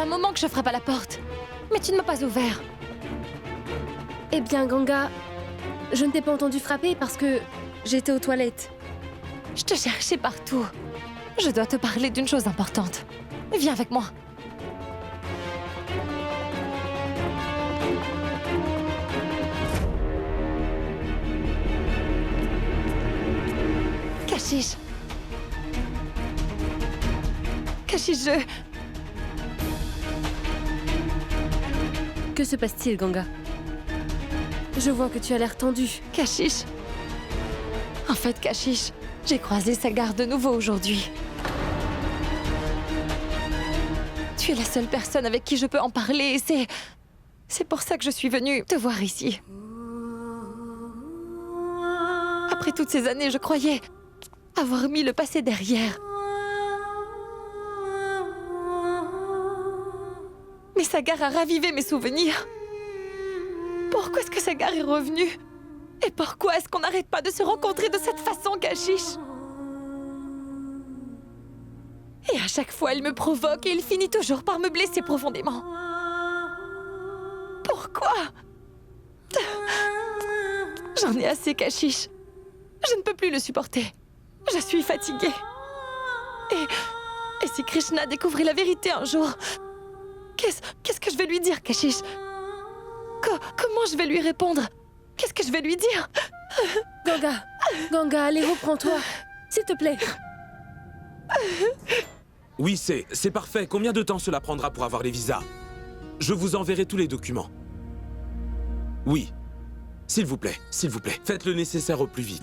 un moment que je frappe à la porte. Mais tu ne m'as pas ouvert. Eh bien, Ganga, je ne t'ai pas entendu frapper parce que j'étais aux toilettes. Je te cherchais partout. Je dois te parler d'une chose importante. Viens avec moi. Kashish. Kashish, Que se passe-t-il, Ganga? Je vois que tu as l'air tendu. Kashish. En fait, Kashish, j'ai croisé Sagar de nouveau aujourd'hui. Tu es la seule personne avec qui je peux en parler et c'est pour ça que je suis venue te voir ici. Après toutes ces années, je croyais avoir mis le passé derrière. Mais Sagar a ravivé mes souvenirs. Pourquoi est-ce que Sagar est revenu? Et pourquoi est-ce qu'on n'arrête pas de se rencontrer de cette façon, Kashish? Et à chaque fois, il me provoque et il finit toujours par me blesser profondément. Pourquoi? J'en ai assez, Kashish. Je ne peux plus le supporter. Je suis fatiguée. Et si Krishna découvrait la vérité un jour, qu'est-ce que je vais lui dire, Kashish? Comment je vais lui répondre? Qu'est-ce que je vais lui dire? Ganga, allez, reprends-toi. S'il te plaît. Oui, c'est parfait. Combien de temps cela prendra pour avoir les visas? Je vous enverrai tous les documents. Oui. S'il vous plaît, faites le nécessaire au plus vite.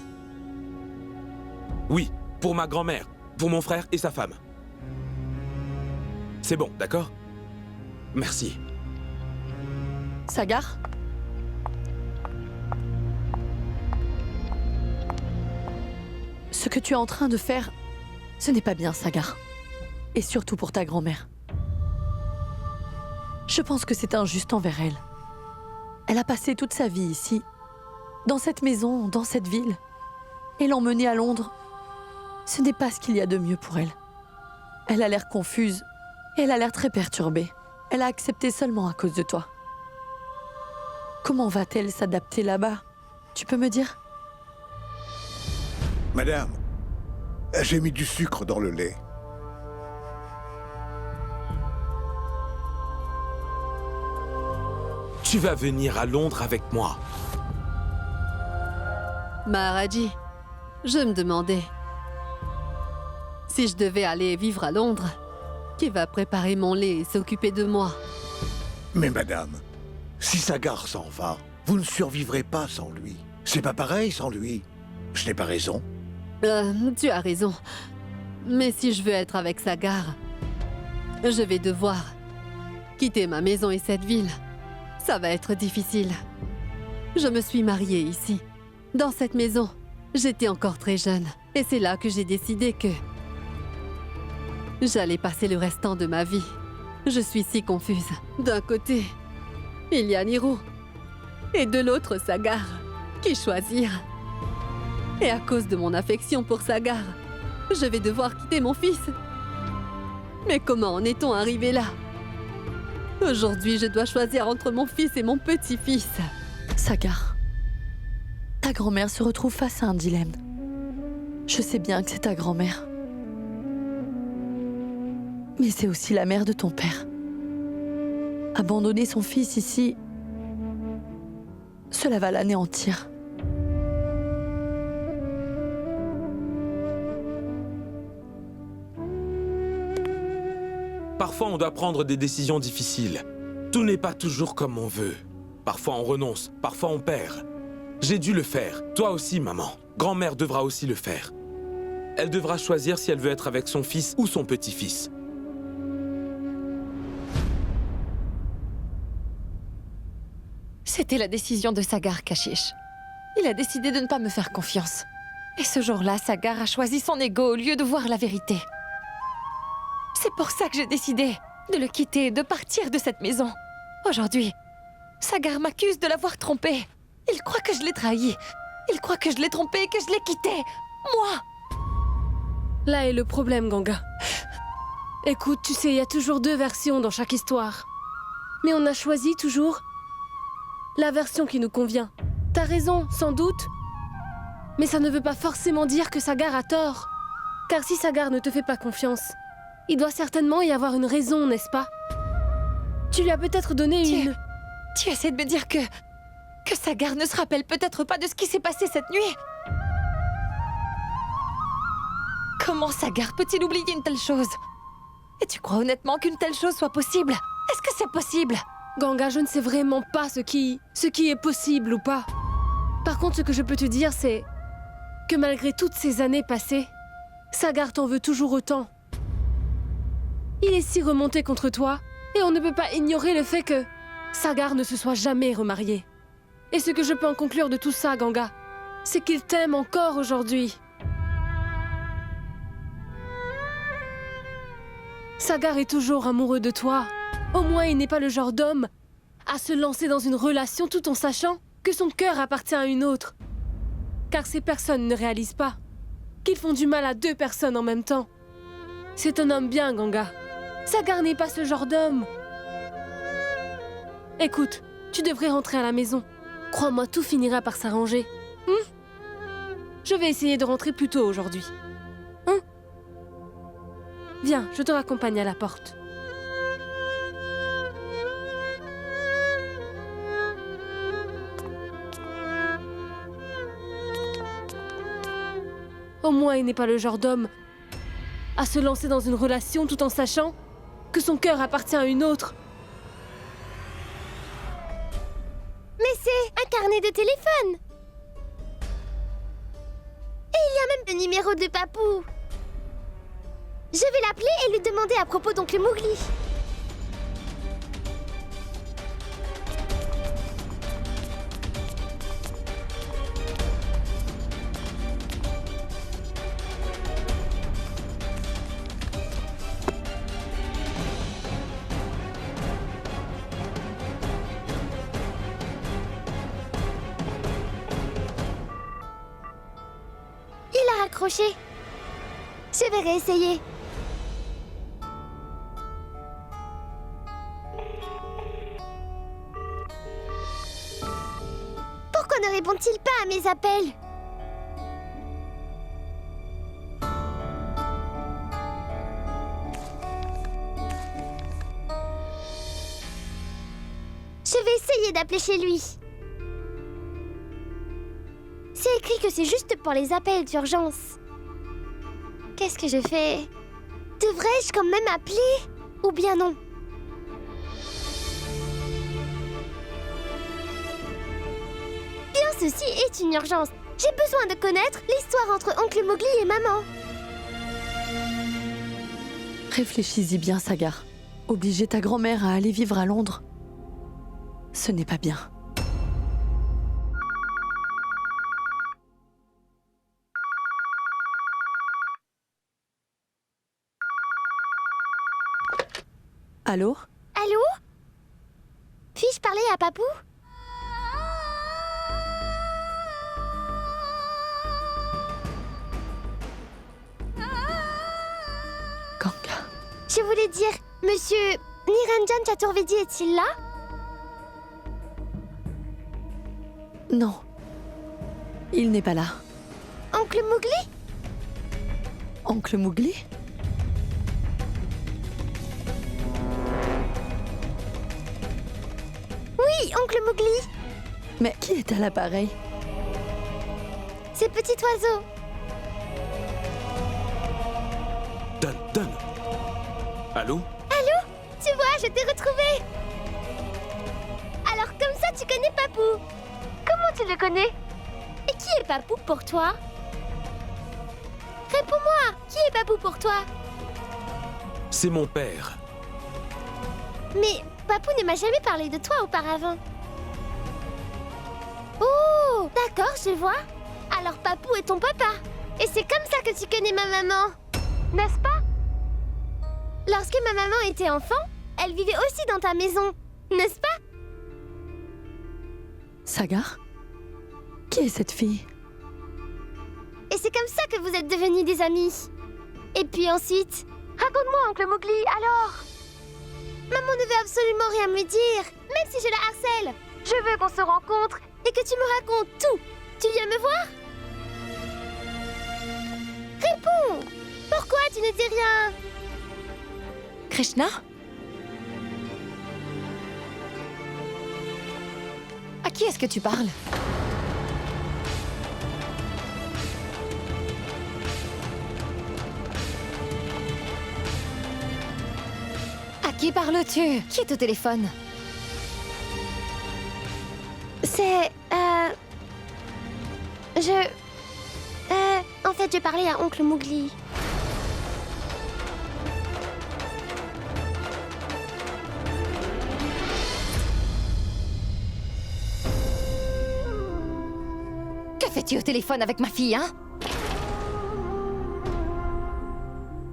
Oui, pour ma grand-mère, pour mon frère et sa femme. C'est bon, d'accord? Merci. Sagar? Ce que tu es en train de faire, ce n'est pas bien, Sagar. Et surtout pour ta grand-mère. Je pense que c'est injuste envers elle. Elle a passé toute sa vie ici, dans cette maison, dans cette ville. Et l'emmener à Londres, ce n'est pas ce qu'il y a de mieux pour elle. Elle a l'air confuse et elle a l'air très perturbée. Elle a accepté seulement à cause de toi. Comment va-t-elle s'adapter là-bas? Tu peux me dire? Madame, j'ai mis du sucre dans le lait. Tu vas venir à Londres avec moi. Maharaji, je me demandais, si je devais aller vivre à Londres, qui va préparer mon lait et s'occuper de moi? Mais madame, si Sagar s'en va, vous ne survivrez pas sans lui. C'est pas pareil sans lui. Je n'ai pas raison. Tu as raison. Mais si je veux être avec Sagar, je vais devoir quitter ma maison et cette ville. Ça va être difficile. Je me suis mariée ici, dans cette maison. J'étais encore très jeune. Et c'est là que j'ai décidé que j'allais passer le restant de ma vie. Je suis si confuse. D'un côté, il y a Niru. Et de l'autre, Sagar. Qui choisir? Et à cause de mon affection pour Sagar, je vais devoir quitter mon fils. Mais comment en est-on arrivé là? Aujourd'hui, je dois choisir entre mon fils et mon petit-fils. Sagar, ta grand-mère se retrouve face à un dilemme. Je sais bien que c'est ta grand-mère. Mais c'est aussi la mère de ton père. Abandonner son fils ici, cela va l'anéantir. Parfois, on doit prendre des décisions difficiles. Tout n'est pas toujours comme on veut. Parfois, on renonce. Parfois, on perd. J'ai dû le faire. Toi aussi, maman. Grand-mère devra aussi le faire. Elle devra choisir si elle veut être avec son fils ou son petit-fils. C'était la décision de Sagar, Kashish. Il a décidé de ne pas me faire confiance. Et ce jour-là, Sagar a choisi son ego au lieu de voir la vérité. C'est pour ça que j'ai décidé de le quitter, de partir de cette maison. Aujourd'hui, Sagar m'accuse de l'avoir trompé. Il croit que je l'ai trahi. Il croit que je l'ai trompé et que je l'ai quitté. Moi! Là est le problème, Ganga. Écoute, tu sais, il y a toujours deux versions dans chaque histoire. Mais on a choisi toujours la version qui nous convient. T'as raison, sans doute. Mais ça ne veut pas forcément dire que Sagar a tort. Car si Sagar ne te fait pas confiance, il doit certainement y avoir une raison, n'est-ce pas? Tu lui as peut-être donné une... Tu essaies de me dire que Sagar ne se rappelle peut-être pas de ce qui s'est passé cette nuit? Comment Sagar peut-il oublier une telle chose? Et tu crois honnêtement qu'une telle chose soit possible? Est-ce que c'est possible? Ganga, je ne sais vraiment pas ce qui est possible ou pas. Par contre, ce que je peux te dire, c'est que malgré toutes ces années passées, Sagar t'en veut toujours autant. Il est si remonté contre toi, et on ne peut pas ignorer le fait que Sagar ne se soit jamais remarié. Et ce que je peux en conclure de tout ça, Ganga, c'est qu'il t'aime encore aujourd'hui. Sagar est toujours amoureux de toi. Au moins, il n'est pas le genre d'homme à se lancer dans une relation tout en sachant que son cœur appartient à une autre. Car ces personnes ne réalisent pas qu'ils font du mal à deux personnes en même temps. C'est un homme bien, Ganga. Sagar n'est pas ce genre d'homme. Écoute, tu devrais rentrer à la maison. Crois-moi, tout finira par s'arranger. Je vais essayer de rentrer plus tôt aujourd'hui. Viens, je te raccompagne à la porte. Au moins, il n'est pas le genre d'homme à se lancer dans une relation tout en sachant que son cœur appartient à une autre. Mais c'est un carnet de téléphone. Et il y a même le numéro de Papou. Je vais l'appeler et lui demander à propos d'oncle Mowgli. Il a raccroché. Je vais réessayer. Pourquoi ne répond-il pas à mes appels? Je vais essayer d'appeler chez lui. C'est écrit que c'est juste pour les appels d'urgence. Qu'est-ce que je fais? Devrais-je quand même appeler? Ou bien non? Bien, ceci est une urgence. J'ai besoin de connaître l'histoire entre oncle Mowgli et maman. Réfléchis-y bien, Sagar. Obliger ta grand-mère à aller vivre à Londres, ce n'est pas bien. Allô? Allô? Puis-je parler à Papou? Ganga. Je voulais dire, monsieur Niranjan Chaturvedi est-il là? Non. Il n'est pas là. Oncle Mowgli? Oncle Mowgli? Oui, oncle Mowgli. Mais qui est à l'appareil? C'est petit oiseau. Donne. Allô? Allô? Tu vois, je t'ai retrouvé. Alors comme ça, tu connais Papou. Comment tu le connais? Et qui est Papou pour toi? Réponds-moi, qui est Papou pour toi? C'est mon père. Mais Papou ne m'a jamais parlé de toi auparavant. Oh, d'accord, je vois. Alors Papou est ton papa. Et c'est comme ça que tu connais ma maman. N'est-ce pas? Lorsque ma maman était enfant, elle vivait aussi dans ta maison. N'est-ce pas? Sagar? Qui est cette fille? Et c'est comme ça que vous êtes devenus des amis. Et puis ensuite... Ah, Raconte-moi, oncle Mowgli, alors. Maman ne veut absolument rien me dire, même si je la harcèle. Je veux qu'on se rencontre et que tu me racontes tout. Tu viens me voir? Réponds! Pourquoi tu ne dis rien? Krishna? À qui est-ce que tu parles? À qui parles-tu? Qui est au téléphone? C'est... En fait, je parlais à oncle Mowgli. Que fais-tu au téléphone avec ma fille, hein?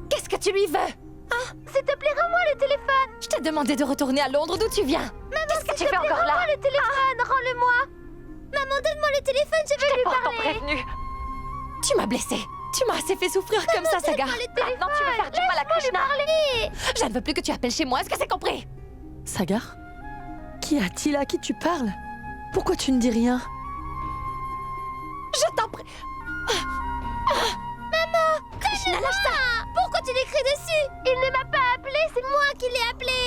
Qu'est-ce que tu lui veux? S'il te plaît, rends-moi le téléphone. Je t'ai demandé de retourner à Londres, d'où tu viens? Qu'est-ce que tu fais encore là? Rends-moi le téléphone, rends-le-moi. Maman, donne-moi le téléphone, je veux lui Pourtant parler. prévenu. Tu m'as blessée. Tu m'as assez fait souffrir comme ça, Saga. Maintenant, tu veux faire du mal à Krishna. Je ne veux plus que tu appelles chez moi, est-ce que c'est compris? Sagar? Qui a-t-il? À qui tu parles? Pourquoi tu ne dis rien? Je t'en prie. Krishna, lâche ça. Pourquoi tu l'écris dessus? Il ne m'a pas appelé, c'est moi qui l'ai appelé.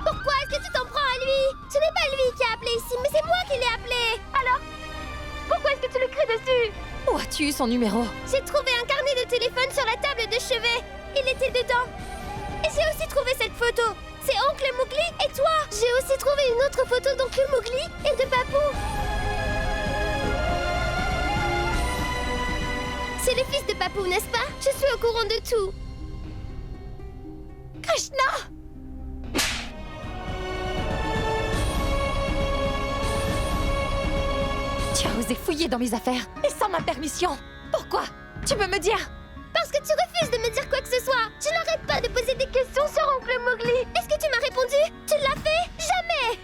Pourquoi est-ce que tu t'en prends à lui? Ce n'est pas lui qui a appelé ici, mais c'est moi qui l'ai appelé. Alors, pourquoi est-ce que tu l'écris dessus? Où as-tu eu son numéro? J'ai trouvé un carnet de téléphone sur la table de chevet. Il était dedans. Et j'ai aussi trouvé cette photo. C'est oncle Mowgli et toi. J'ai aussi trouvé une autre photo d'oncle Mowgli et de Papou. C'est le fils de Papou, n'est-ce pas? Je suis au courant de tout. Krishna! Tu as osé fouiller dans mes affaires et sans ma permission. Pourquoi? Tu peux me dire? Parce que tu refuses de me dire quoi que ce soit. Tu n'arrêtes pas de poser des questions sur oncle Mowgli. Est-ce que tu m'as répondu? Tu l'as fait? Jamais.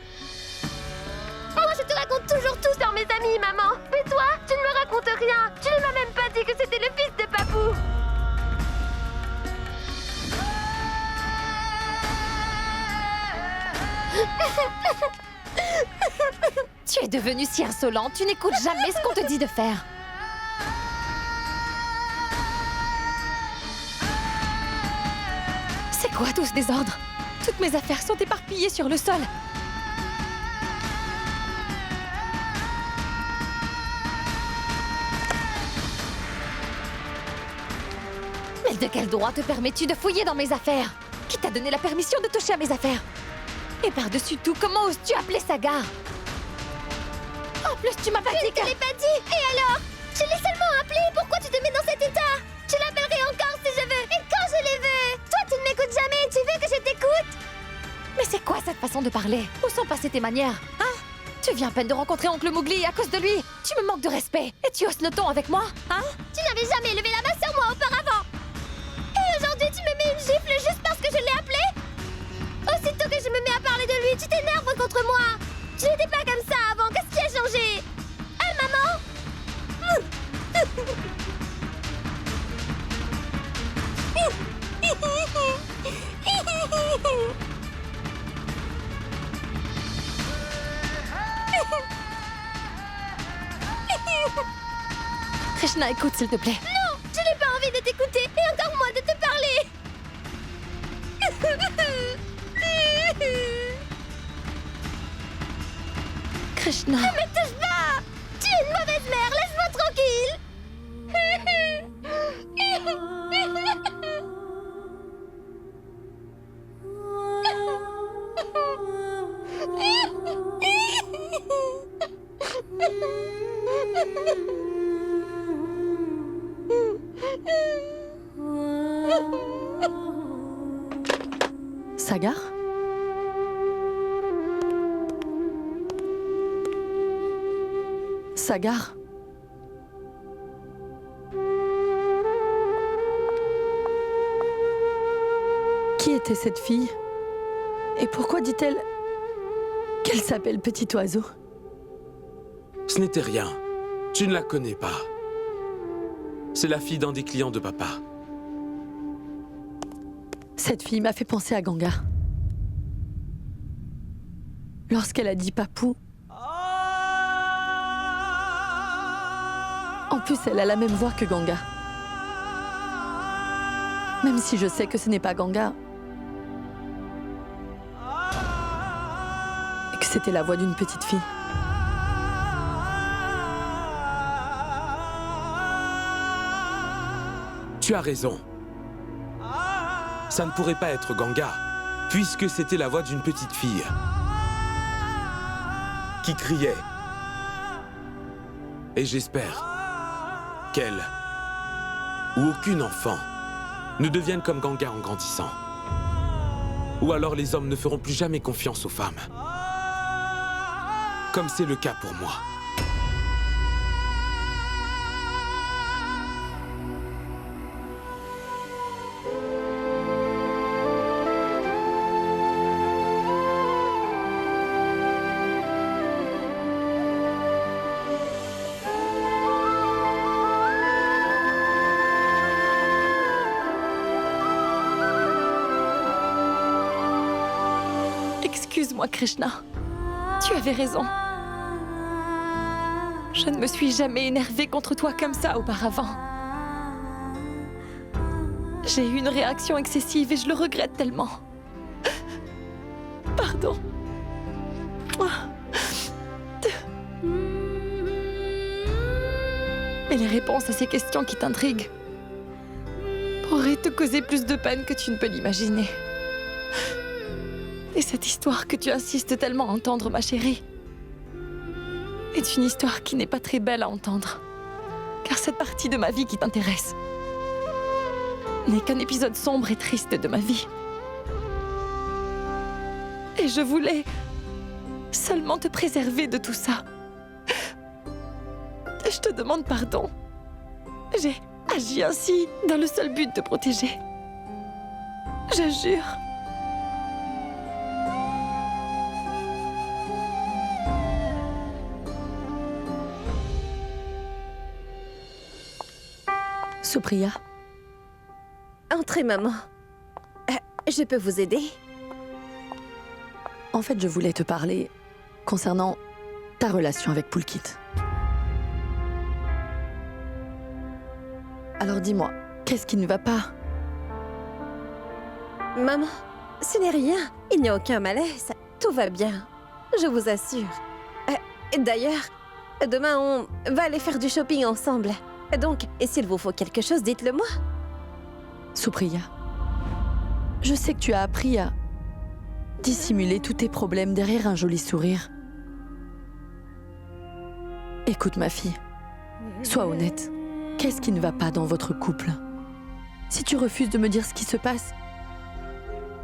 Moi, je te raconte toujours tout sur mes amis, maman. Mais toi, tu ne me racontes rien. Tu ne m'as même pas dit que c'était le fils de Papou. Tu es devenue si insolente, tu n'écoutes jamais ce qu'on te dit de faire. C'est quoi tout ce désordre? Toutes mes affaires sont éparpillées sur le sol. Mais de quel droit te permets-tu de fouiller dans mes affaires? Qui t'a donné la permission de toucher à mes affaires? Et par-dessus tout, comment oses-tu appeler Sagar? En plus, tu m'as pas dit que... Je ne te l'ai pas dit. Et alors? Je l'ai seulement appelé. Pourquoi tu te mets dans cet état? Je l'appellerai encore si je veux. Et quand je le veux. Toi, tu ne m'écoutes jamais. Tu veux que je t'écoute? Mais c'est quoi cette façon de parler? Où sont passées tes manières? Hein? Tu viens à peine de rencontrer oncle Mowgli à cause de lui. Tu me manques de respect. Et tu hausses le ton avec moi? Hein? Tu n'avais jamais levé la main sur moi auparavant. Et aujourd'hui, tu me mets une gifle juste parce que je l'ai appelé? Aussitôt que je me mets à parler de lui, tu t'énerves contre moi. Je n'étais pas comme ça avant. Qu'est-ce qui a changé? Hein, maman? Krishna, écoute s'il te plaît. Non, je n'ai pas envie de t'écouter et encore moins de te parler. Krishna. Ne me touche pas! Tu es une mauvaise mère, laisse-moi tranquille! Sagar? Sagar? Qui était cette fille? Et pourquoi dit-elle qu'elle s'appelle Petit Oiseau? Ce n'était rien. Tu ne la connais pas. C'est la fille d'un des clients de papa. Cette fille m'a fait penser à Ganga. Lorsqu'elle a dit Papou. En plus, elle a la même voix que Ganga. Même si je sais que ce n'est pas Ganga. Et que c'était la voix d'une petite fille. Tu as raison. Ça ne pourrait pas être Ganga, puisque c'était la voix d'une petite fille qui criait. Et j'espère qu'elle ou aucun enfant ne devienne comme Ganga en grandissant. Ou alors les hommes ne feront plus jamais confiance aux femmes. Comme c'est le cas pour moi. Excuse-moi, Krishna. Tu avais raison. Je ne me suis jamais énervée contre toi comme ça auparavant. J'ai eu une réaction excessive et je le regrette tellement. Pardon. Mais les réponses à ces questions qui t'intriguent pourraient te causer plus de peine que tu ne peux l'imaginer. Et cette histoire que tu insistes tellement à entendre, ma chérie, est une histoire qui n'est pas très belle à entendre. Car cette partie de ma vie qui t'intéresse n'est qu'un épisode sombre et triste de ma vie. Et je voulais seulement te préserver de tout ça. Je te demande pardon. J'ai agi ainsi dans le seul but de protéger. Je jure. Supriya. Entrez, maman. Je peux vous aider? En fait, je voulais te parler concernant ta relation avec Pulkit. Alors dis-moi, qu'est-ce qui ne va pas? Maman, ce n'est rien. Il n'y a aucun malaise. Tout va bien. Je vous assure. D'ailleurs, demain, on va aller faire du shopping ensemble. Donc, et s'il vous faut quelque chose, dites-le moi. Supriya, je sais que tu as appris à dissimuler tous tes problèmes derrière un joli sourire. Écoute ma fille, sois honnête. Qu'est-ce qui ne va pas dans votre couple? Si tu refuses de me dire ce qui se passe,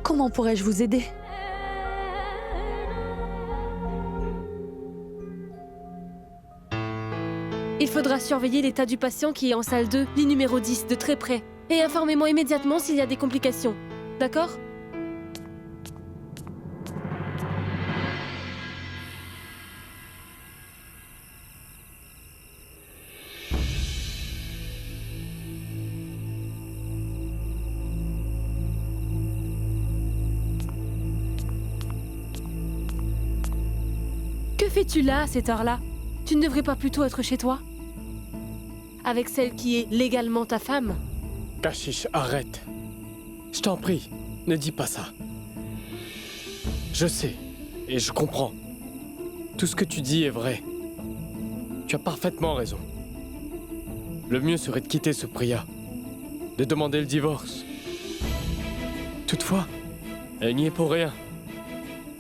comment pourrais-je vous aider? Il faudra surveiller l'état du patient qui est en salle 2, lit numéro 10, de très près. Et informez-moi immédiatement s'il y a des complications. D'accord? Que fais-tu là, à cette heure-là? Tu ne devrais pas plutôt être chez toi? Avec celle qui est légalement ta femme? Kashish, arrête. Je t'en prie, ne dis pas ça. Je sais, et je comprends. Tout ce que tu dis est vrai. Tu as parfaitement raison. Le mieux serait de quitter Supriya, de demander le divorce. Toutefois, elle n'y est pour rien.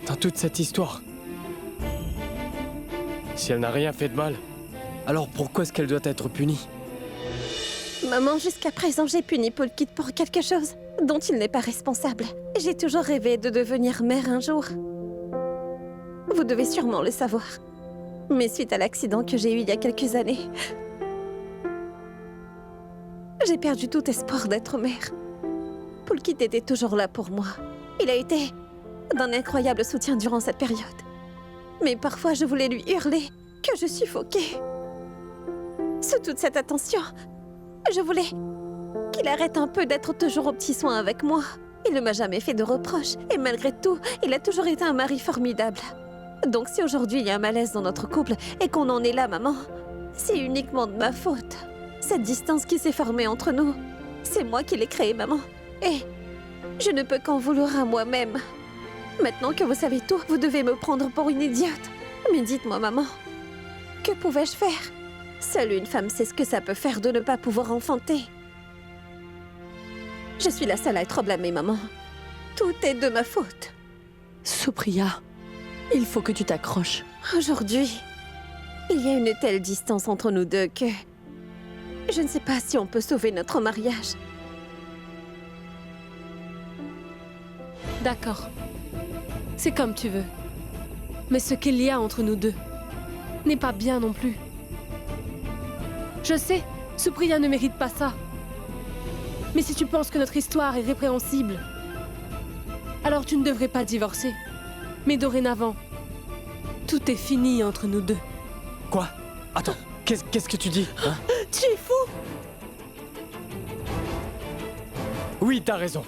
Dans toute cette histoire. Si elle n'a rien fait de mal, alors pourquoi est-ce qu'elle doit être punie? Maman, jusqu'à présent, j'ai puni Pulkit pour quelque chose dont il n'est pas responsable. J'ai toujours rêvé de devenir mère un jour. Vous devez sûrement le savoir. Mais suite à l'accident que j'ai eu il y a quelques années, j'ai perdu tout espoir d'être mère. Pulkit était toujours là pour moi. Il a été d'un incroyable soutien durant cette période. Mais parfois, je voulais lui hurler que je suffoquais. Sous toute cette attention, je voulais qu'il arrête un peu d'être toujours aux petits soins avec moi. Il ne m'a jamais fait de reproches, et malgré tout, il a toujours été un mari formidable. Donc si aujourd'hui il y a un malaise dans notre couple et qu'on en est là, maman, c'est uniquement de ma faute. Cette distance qui s'est formée entre nous, c'est moi qui l'ai créée, maman. Et je ne peux qu'en vouloir à moi-même. Maintenant que vous savez tout, vous devez me prendre pour une idiote. Mais dites-moi, maman, que pouvais-je faire? Seule une femme sait ce que ça peut faire de ne pas pouvoir enfanter. Je suis la seule à être blâmée, maman. Tout est de ma faute. Supriya, il faut que tu t'accroches. Aujourd'hui, il y a une telle distance entre nous deux que... je ne sais pas si on peut sauver notre mariage. D'accord. C'est comme tu veux. Mais ce qu'il y a entre nous deux n'est pas bien non plus. Je sais, Supriya ne mérite pas ça. Mais si tu penses que notre histoire est répréhensible, alors tu ne devrais pas divorcer. Mais dorénavant, tout est fini entre nous deux. Quoi? Attends, qu'est-ce que tu dis hein? Tu es fou! Oui, t'as raison.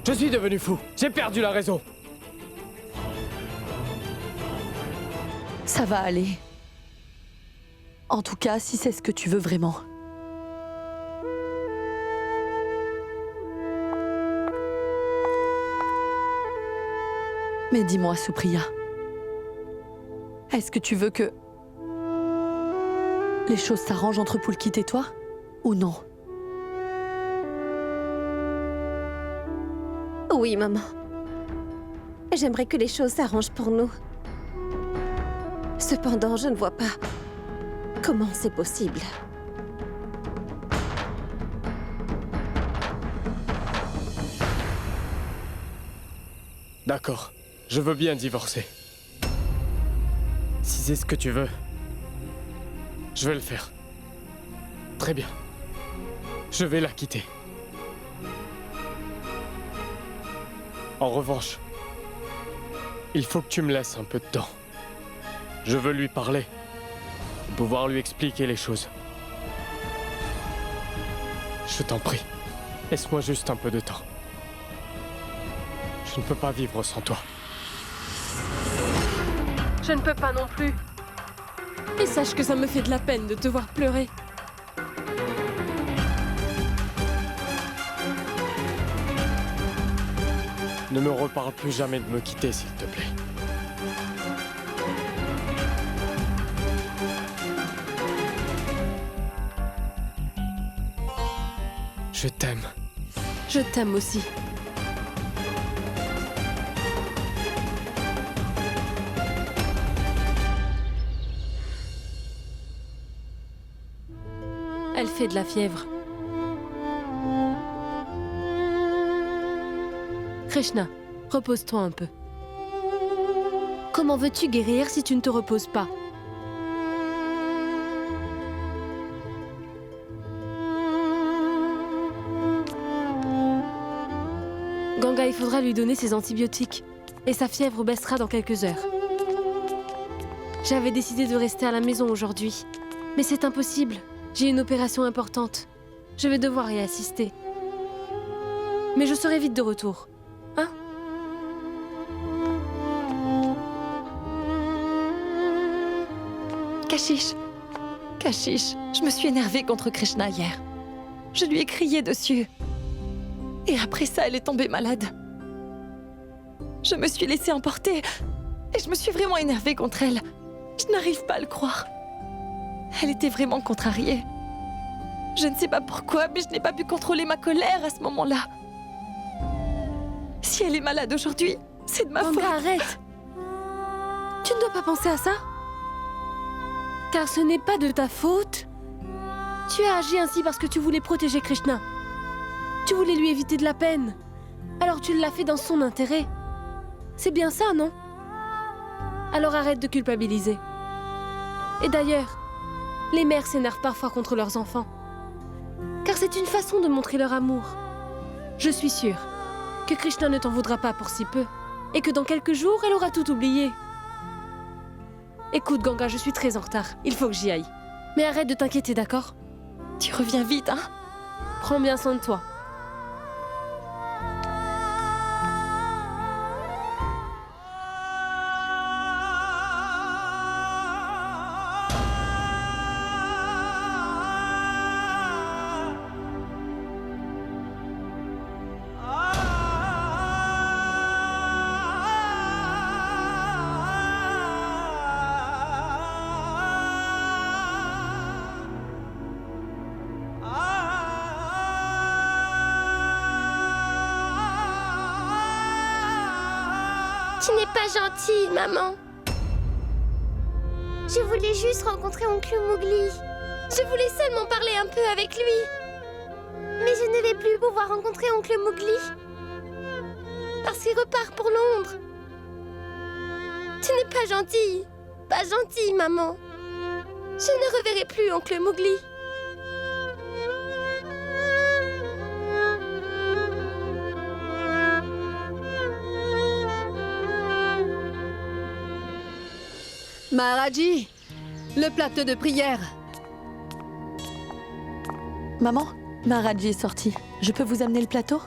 Je suis devenu fou. J'ai perdu la raison. Ça va aller. En tout cas, si c'est ce que tu veux vraiment. Mais dis-moi, Supriya, est-ce que tu veux que les choses s'arrangent entre Pulkit et toi, ou non? Oui, maman. J'aimerais que les choses s'arrangent pour nous. Cependant, je ne vois pas comment c'est possible. D'accord, je veux bien divorcer. Si c'est ce que tu veux, je vais le faire. Très bien. Je vais la quitter. En revanche, il faut que tu me laisses un peu de temps. Je veux lui parler, pouvoir lui expliquer les choses. Je t'en prie, laisse-moi juste un peu de temps. Je ne peux pas vivre sans toi. Je ne peux pas non plus. Et sache que ça me fait de la peine de te voir pleurer. Ne me reparle plus jamais de me quitter, s'il te plaît. Je t'aime. Je t'aime aussi. Elle fait de la fièvre. Krishna, repose-toi un peu. Comment veux-tu guérir si tu ne te reposes pas? Ganga, il faudra lui donner ses antibiotiques. Et sa fièvre baissera dans quelques heures. J'avais décidé de rester à la maison aujourd'hui. Mais c'est impossible. J'ai une opération importante. Je vais devoir y assister. Mais je serai vite de retour. Hein? Kashish, je me suis énervée contre Krishna hier. Je lui ai crié dessus. Et après ça, elle est tombée malade. Je me suis laissée emporter. Et je me suis vraiment énervée contre elle. Je n'arrive pas à le croire. Elle était vraiment contrariée. Je ne sais pas pourquoi, mais je n'ai pas pu contrôler ma colère à ce moment-là. Si elle est malade aujourd'hui, c'est de ma faute. Ganga, arrête! Tu ne dois pas penser à ça. Car ce n'est pas de ta faute. Tu as agi ainsi parce que tu voulais protéger Krishna. Tu voulais lui éviter de la peine. Alors tu l'as fait dans son intérêt. C'est bien ça, non? Alors arrête de culpabiliser. Et d'ailleurs, les mères s'énervent parfois contre leurs enfants. Car c'est une façon de montrer leur amour. Je suis sûre que Krishna ne t'en voudra pas pour si peu. Et que dans quelques jours, elle aura tout oublié. Écoute, Ganga, je suis très en retard. Il faut que j'y aille. Mais arrête de t'inquiéter, d'accord? Tu reviens vite, hein? Prends bien soin de toi. Tu n'es pas gentille, maman. Je voulais juste rencontrer oncle Mowgli. Je voulais seulement parler un peu avec lui. Mais je ne vais plus pouvoir rencontrer oncle Mowgli. Parce qu'il repart pour Londres. Tu n'es pas gentille. Pas gentille, maman. Je ne reverrai plus oncle Mowgli. Maharaji, le plateau de prière. Maman, Maharaji est sorti. Je peux vous amener le plateau?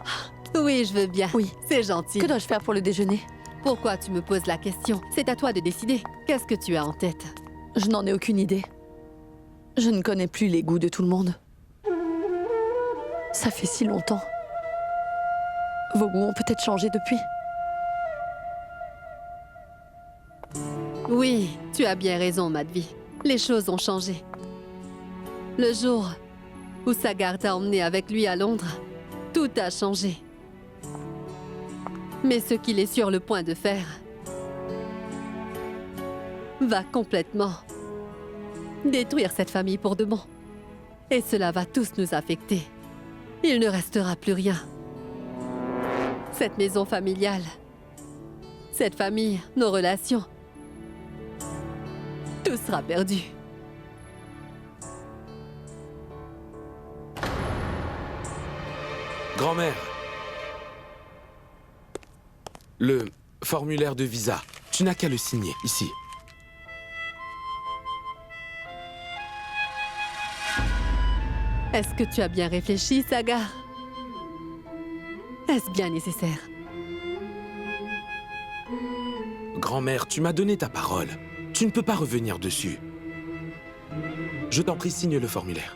Oui, je veux bien. Oui. C'est gentil. Que dois-je faire pour le déjeuner? Pourquoi tu me poses la question? C'est à toi de décider. Qu'est-ce que tu as en tête? Je n'en ai aucune idée. Je ne connais plus les goûts de tout le monde. Ça fait si longtemps. Vos goûts ont peut-être changé depuis. Oui, tu as bien raison, Madhvi. Les choses ont changé. Le jour où Sagar t'a emmené avec lui à Londres, tout a changé. Mais ce qu'il est sur le point de faire va complètement détruire cette famille pour de bon. Et cela va tous nous affecter. Il ne restera plus rien. Cette maison familiale, cette famille, nos relations, tout sera perdu. Grand-mère. Le formulaire de visa. Tu n'as qu'à le signer, ici. Est-ce que tu as bien réfléchi, Sagar? Est-ce bien nécessaire? Grand-mère, tu m'as donné ta parole. Tu ne peux pas revenir dessus. Je t'en prie, signe le formulaire.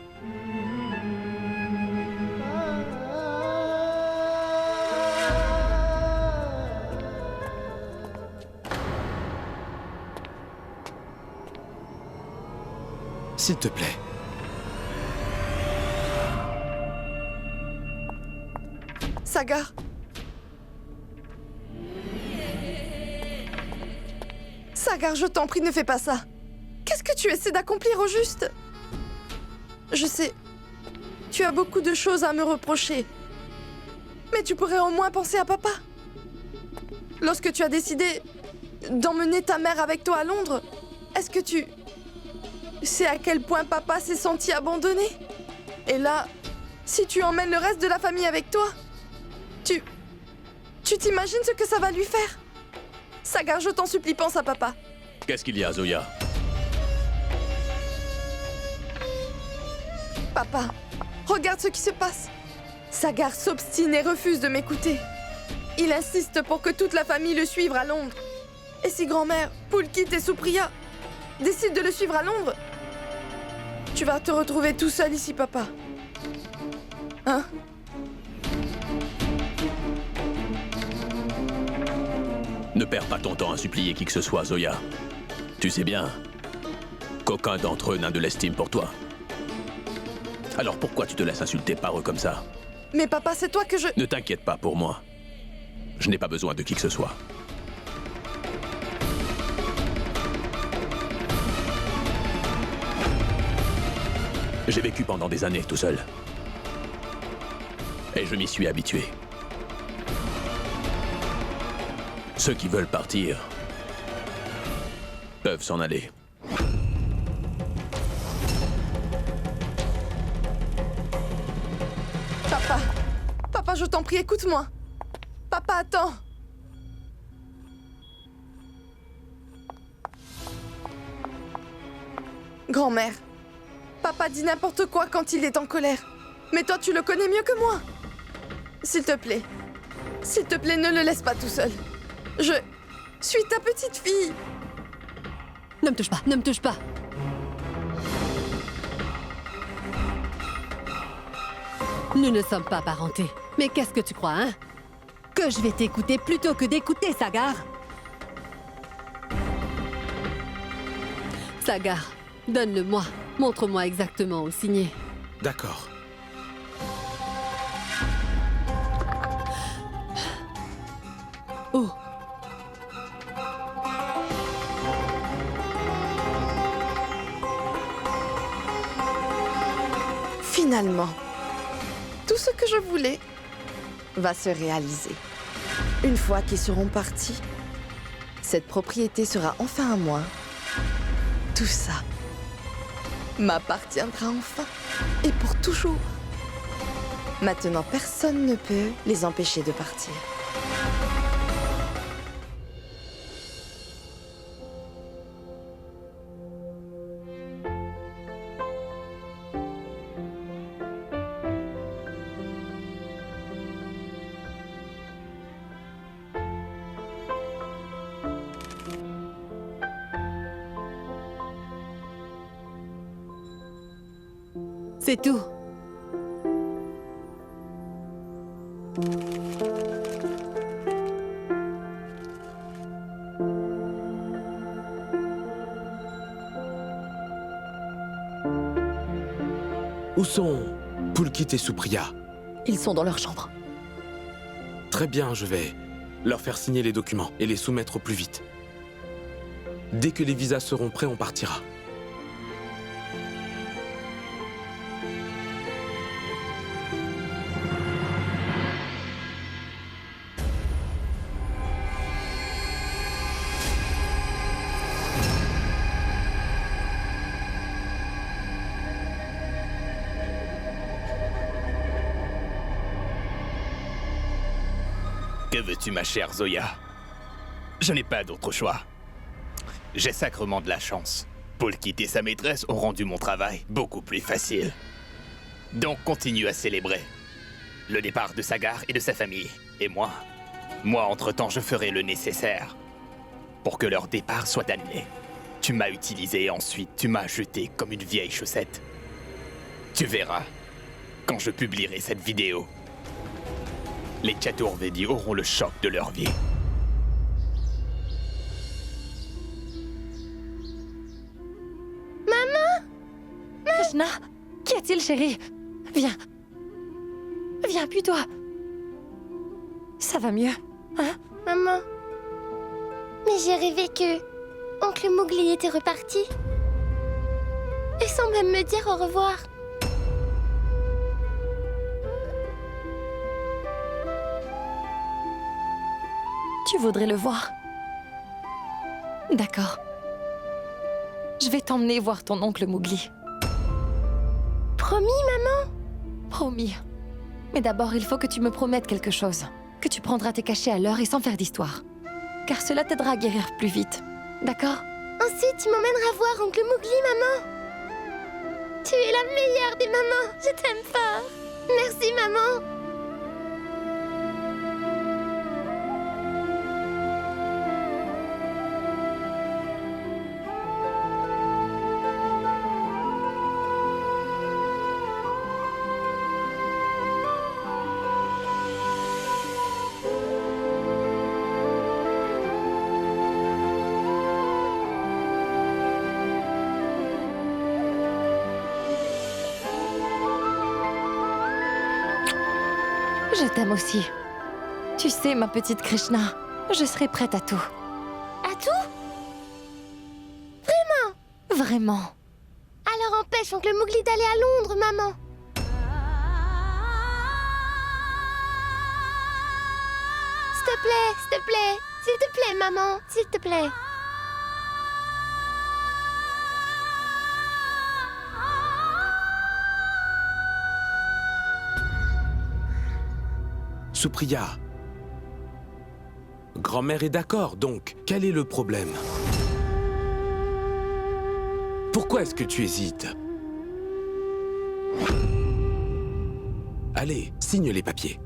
S'il te plaît. Sagar. Sagar, je t'en prie, ne fais pas ça. Qu'est-ce que tu essaies d'accomplir au juste? Je sais, tu as beaucoup de choses à me reprocher. Mais tu pourrais au moins penser à papa. Lorsque tu as décidé d'emmener ta mère avec toi à Londres, est-ce que tu sais à quel point papa s'est senti abandonné? Et là, si tu emmènes le reste de la famille avec toi, tu t'imagines ce que ça va lui faire? Sagar, je t'en supplie, pense à papa. Qu'est-ce qu'il y a, Zoya? Papa, regarde ce qui se passe. Sagar s'obstine et refuse de m'écouter. Il insiste pour que toute la famille le suive à Londres. Et si grand-mère, Pulkit et Supriya décident de le suivre à Londres, tu vas te retrouver tout seul ici, papa. Hein? Ne perds pas ton temps à supplier qui que ce soit, Zoya. Tu sais bien qu'aucun d'entre eux n'a de l'estime pour toi. Alors pourquoi tu te laisses insulter par eux comme ça? Mais papa, c'est toi que je... Ne t'inquiète pas pour moi. Je n'ai pas besoin de qui que ce soit. J'ai vécu pendant des années tout seul. Et je m'y suis habitué. Ceux qui veulent partir peuvent s'en aller. Papa, papa, je t'en prie, écoute-moi. Papa, attends. Grand-mère, papa dit n'importe quoi quand il est en colère. Mais toi, tu le connais mieux que moi. S'il te plaît, ne le laisse pas tout seul. Je suis ta petite fille. Ne me touche pas, ne me touche pas. Nous ne sommes pas parentés. Mais qu'est-ce que tu crois, hein? Que je vais t'écouter plutôt que d'écouter Sagar? Sagar, donne-le-moi. Montre-moi exactement où signer. D'accord. Oh. Finalement, tout ce que je voulais va se réaliser. Une fois qu'ils seront partis, cette propriété sera enfin à moi. Tout ça m'appartiendra enfin et pour toujours. Maintenant, personne ne peut les empêcher de partir. C'est tout. Où sont Pulkit et Supriya? Ils sont dans leur chambre. Très bien, je vais leur faire signer les documents et les soumettre au plus vite. Dès que les visas seront prêts, on partira. Que veux-tu, ma chère Zoya? Je n'ai pas d'autre choix. J'ai sacrement de la chance. Pulkit et sa maîtresse ont rendu mon travail beaucoup plus facile. Donc continue à célébrer le départ de Sagar et de sa famille. Et moi, entre-temps, je ferai le nécessaire pour que leur départ soit annulé. Tu m'as utilisé et ensuite tu m'as jeté comme une vieille chaussette. Tu verras quand je publierai cette vidéo. Les Chaturvedi auront le choc de leur vie. Krishna, qu'y a-t-il, chérie? Viens. Viens, appuie-toi. Ça va mieux, hein? Maman. Mais j'ai rêvé que Oncle Mowgli était reparti. Et sans même me dire au revoir. Tu voudrais le voir? D'accord. Je vais t'emmener voir ton oncle Mowgli. Promis, maman? Promis. Mais d'abord, il faut que tu me promettes quelque chose. Que tu prendras tes cachets à l'heure et sans faire d'histoire. Car cela t'aidera à guérir plus vite. D'accord? Ensuite, tu m'emmèneras voir Oncle Mowgli, maman. Tu es la meilleure des mamans. Je t'aime fort. Merci, maman. Je t'aime aussi. Tu sais, ma petite Krishna, je serai prête à tout. À tout? Vraiment. Alors empêche Oncle Mowgli d'aller à Londres, maman. S'il te plaît, maman, s'il te plaît. Supriya. Grand-mère est d'accord, donc quel est le problème? Pourquoi est-ce que tu hésites? Allez, signe les papiers.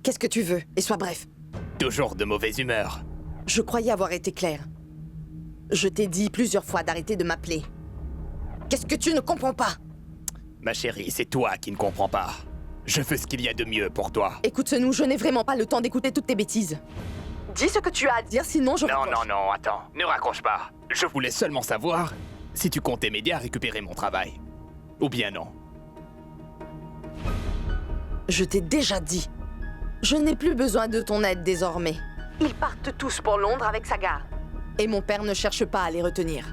Qu'est-ce que tu veux? Et sois bref. Toujours de mauvaise humeur. Je croyais avoir été claire. Je t'ai dit plusieurs fois d'arrêter de m'appeler. Qu'est-ce que tu ne comprends pas? Ma chérie, c'est toi qui ne comprends pas. Je fais ce qu'il y a de mieux pour toi. Écoute, Senou, je n'ai vraiment pas le temps d'écouter toutes tes bêtises. Dis ce que tu as à dire, sinon je... Non, attends. Ne raccroche pas. Je voulais seulement savoir si tu comptais m'aider à récupérer mon travail. Ou bien non. Je t'ai déjà dit. Je n'ai plus besoin de ton aide désormais. Ils partent tous pour Londres avec Sagar. Et mon père ne cherche pas à les retenir.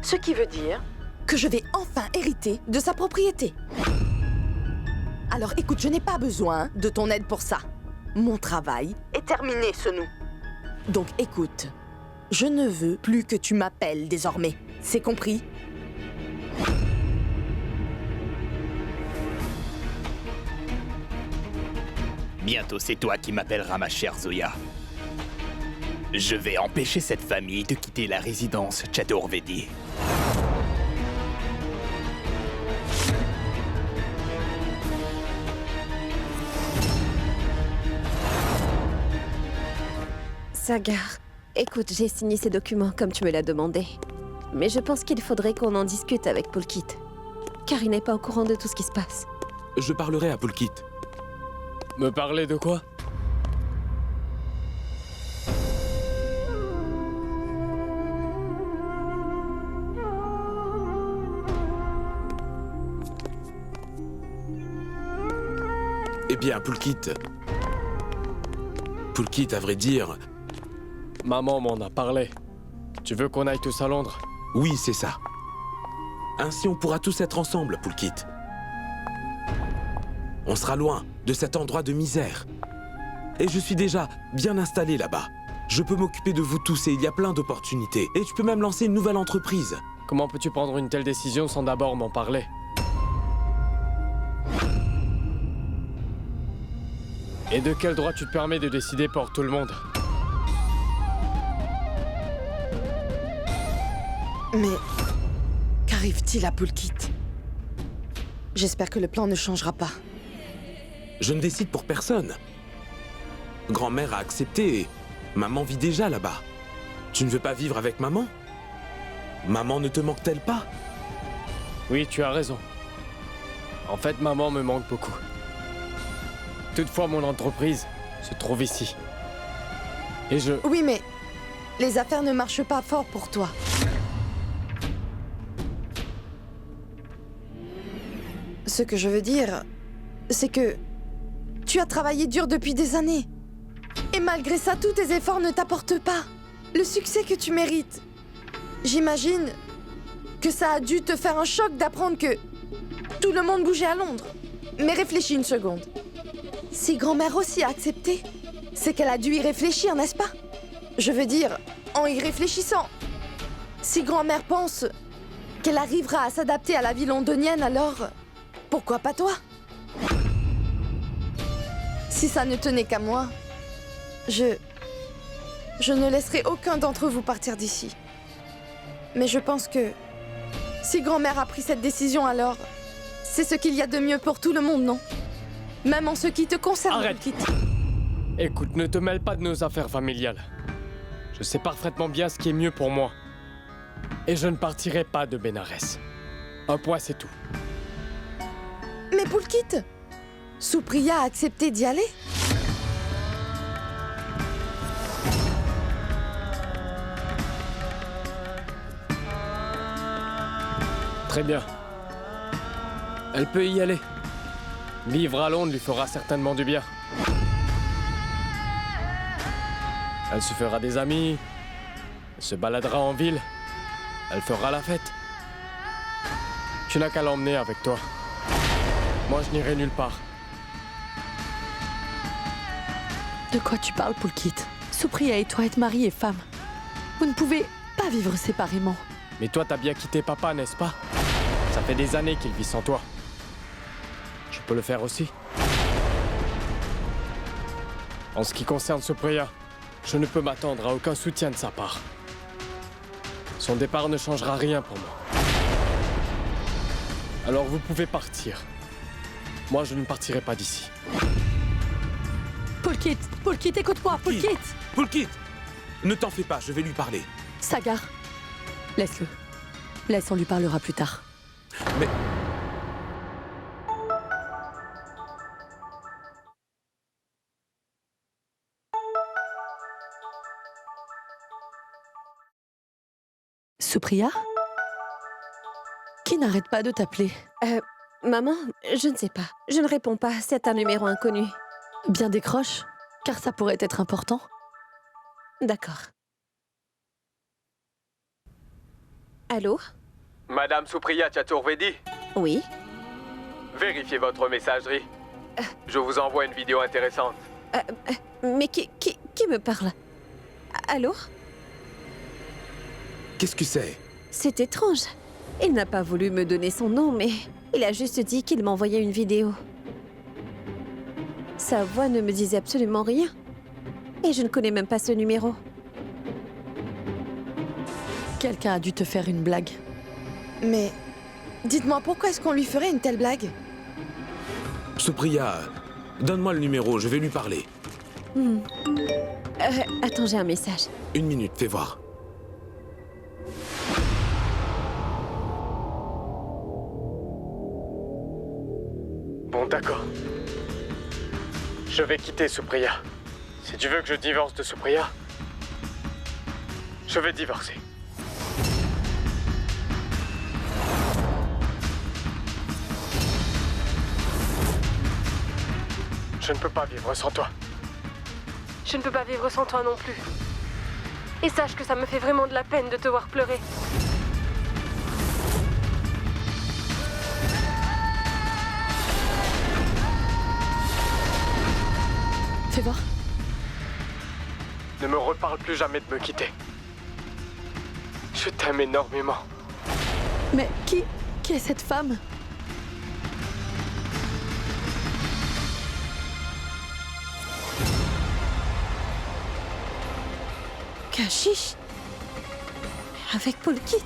Ce qui veut dire que je vais enfin hériter de sa propriété. Alors écoute, je n'ai pas besoin de ton aide pour ça. Mon travail est terminé, Senou. Donc écoute, je ne veux plus que tu m'appelles désormais. C'est compris? Bientôt, c'est toi qui m'appelleras ma chère Zoya. Je vais empêcher cette famille de quitter la résidence Chaturvedi. Sagar, écoute, j'ai signé ces documents comme tu me l'as demandé. Mais je pense qu'il faudrait qu'on en discute avec Pulkit. Car il n'est pas au courant de tout ce qui se passe. Je parlerai à Pulkit. Me parler de quoi? Eh bien, Pulkit, à vrai dire... Maman m'en a parlé. Tu veux qu'on aille tous à Londres? Oui, c'est ça. Ainsi, on pourra tous être ensemble, Pulkit. On sera loin de cet endroit de misère. Et je suis déjà bien installé là-bas. Je peux m'occuper de vous tous et il y a plein d'opportunités. Et tu peux même lancer une nouvelle entreprise. Comment peux-tu prendre une telle décision sans d'abord m'en parler? Et de quel droit tu te permets de décider pour tout le monde? Mais qu'arrive-t-il à Pulkit? J'espère que le plan ne changera pas. Je ne décide pour personne. Grand-mère a accepté et maman vit déjà là-bas. Tu ne veux pas vivre avec maman? Maman ne te manque-t-elle pas? Oui, tu as raison. En fait, maman me manque beaucoup. Toutefois, mon entreprise se trouve ici. Et je... Oui, mais les affaires ne marchent pas fort pour toi. Ce que je veux dire, c'est que tu as travaillé dur depuis des années. Et malgré ça, tous tes efforts ne t'apportent pas le succès que tu mérites. J'imagine que ça a dû te faire un choc d'apprendre que tout le monde bougeait à Londres. Mais réfléchis une seconde. Si grand-mère aussi a accepté, c'est qu'elle a dû y réfléchir, n'est-ce pas? Je veux dire, en y réfléchissant. Si grand-mère pense qu'elle arrivera à s'adapter à la vie londonienne, alors pourquoi pas toi? Si ça ne tenait qu'à moi, je ne laisserai aucun d'entre vous partir d'ici. Mais je pense que si grand-mère a pris cette décision, alors c'est ce qu'il y a de mieux pour tout le monde, non? Même en ce qui te concerne. Arrête. Écoute, ne te mêle pas de nos affaires familiales. Je sais parfaitement bien ce qui est mieux pour moi. Et je ne partirai pas de Bénarès. Un point, c'est tout. Mais Pulkit, Supriya a accepté d'y aller? Très bien. Elle peut y aller. Vivre à Londres lui fera certainement du bien. Elle se fera des amis, elle se baladera en ville, elle fera la fête. Tu n'as qu'à l'emmener avec toi. Moi, je n'irai nulle part. De quoi tu parles, Pulkit? Supriya et toi êtes mari et femme. Vous ne pouvez pas vivre séparément. Mais toi, t'as bien quitté papa, n'est-ce pas? Ça fait des années qu'il vit sans toi. Je peux le faire aussi. En ce qui concerne Supriya, je ne peux m'attendre à aucun soutien de sa part. Son départ ne changera rien pour moi. Alors vous pouvez partir. Moi, je ne partirai pas d'ici. Pulkit, Pulkit, écoute-moi, Pulkit. Pulkit! Ne t'en fais pas, je vais lui parler. Sagar, laisse-le. Laisse, on lui parlera plus tard. Mais... Supriya? Qui n'arrête pas de t'appeler? Maman, je ne sais pas. Je ne réponds pas, c'est un numéro inconnu. Bien décroche, car ça pourrait être important. D'accord. Allô? Madame Supriya Chaturvedi, Oui? vérifiez votre messagerie. Je vous envoie une vidéo intéressante. Mais qui me parle? Allô? Qu'est-ce que c'est? C'est étrange. Il n'a pas voulu me donner son nom, mais il a juste dit qu'il m'envoyait une vidéo. Sa voix ne me disait absolument rien. Et je ne connais même pas ce numéro. Quelqu'un a dû te faire une blague. Mais dites-moi, pourquoi est-ce qu'on lui ferait une telle blague? Supriya, donne-moi le numéro, je vais lui parler. Attends, j'ai un message. 1 minute, fais voir. Bon, d'accord. Je vais quitter Supriya. Si tu veux que je divorce de Supriya, je vais divorcer. Je ne peux pas vivre sans toi. Je ne peux pas vivre sans toi non plus. Et sache que ça me fait vraiment de la peine de te voir pleurer. Fais voir. Ne me reparle plus jamais de me quitter. Je t'aime énormément. Mais qui est cette femme? Kashish? Avec Pulkit?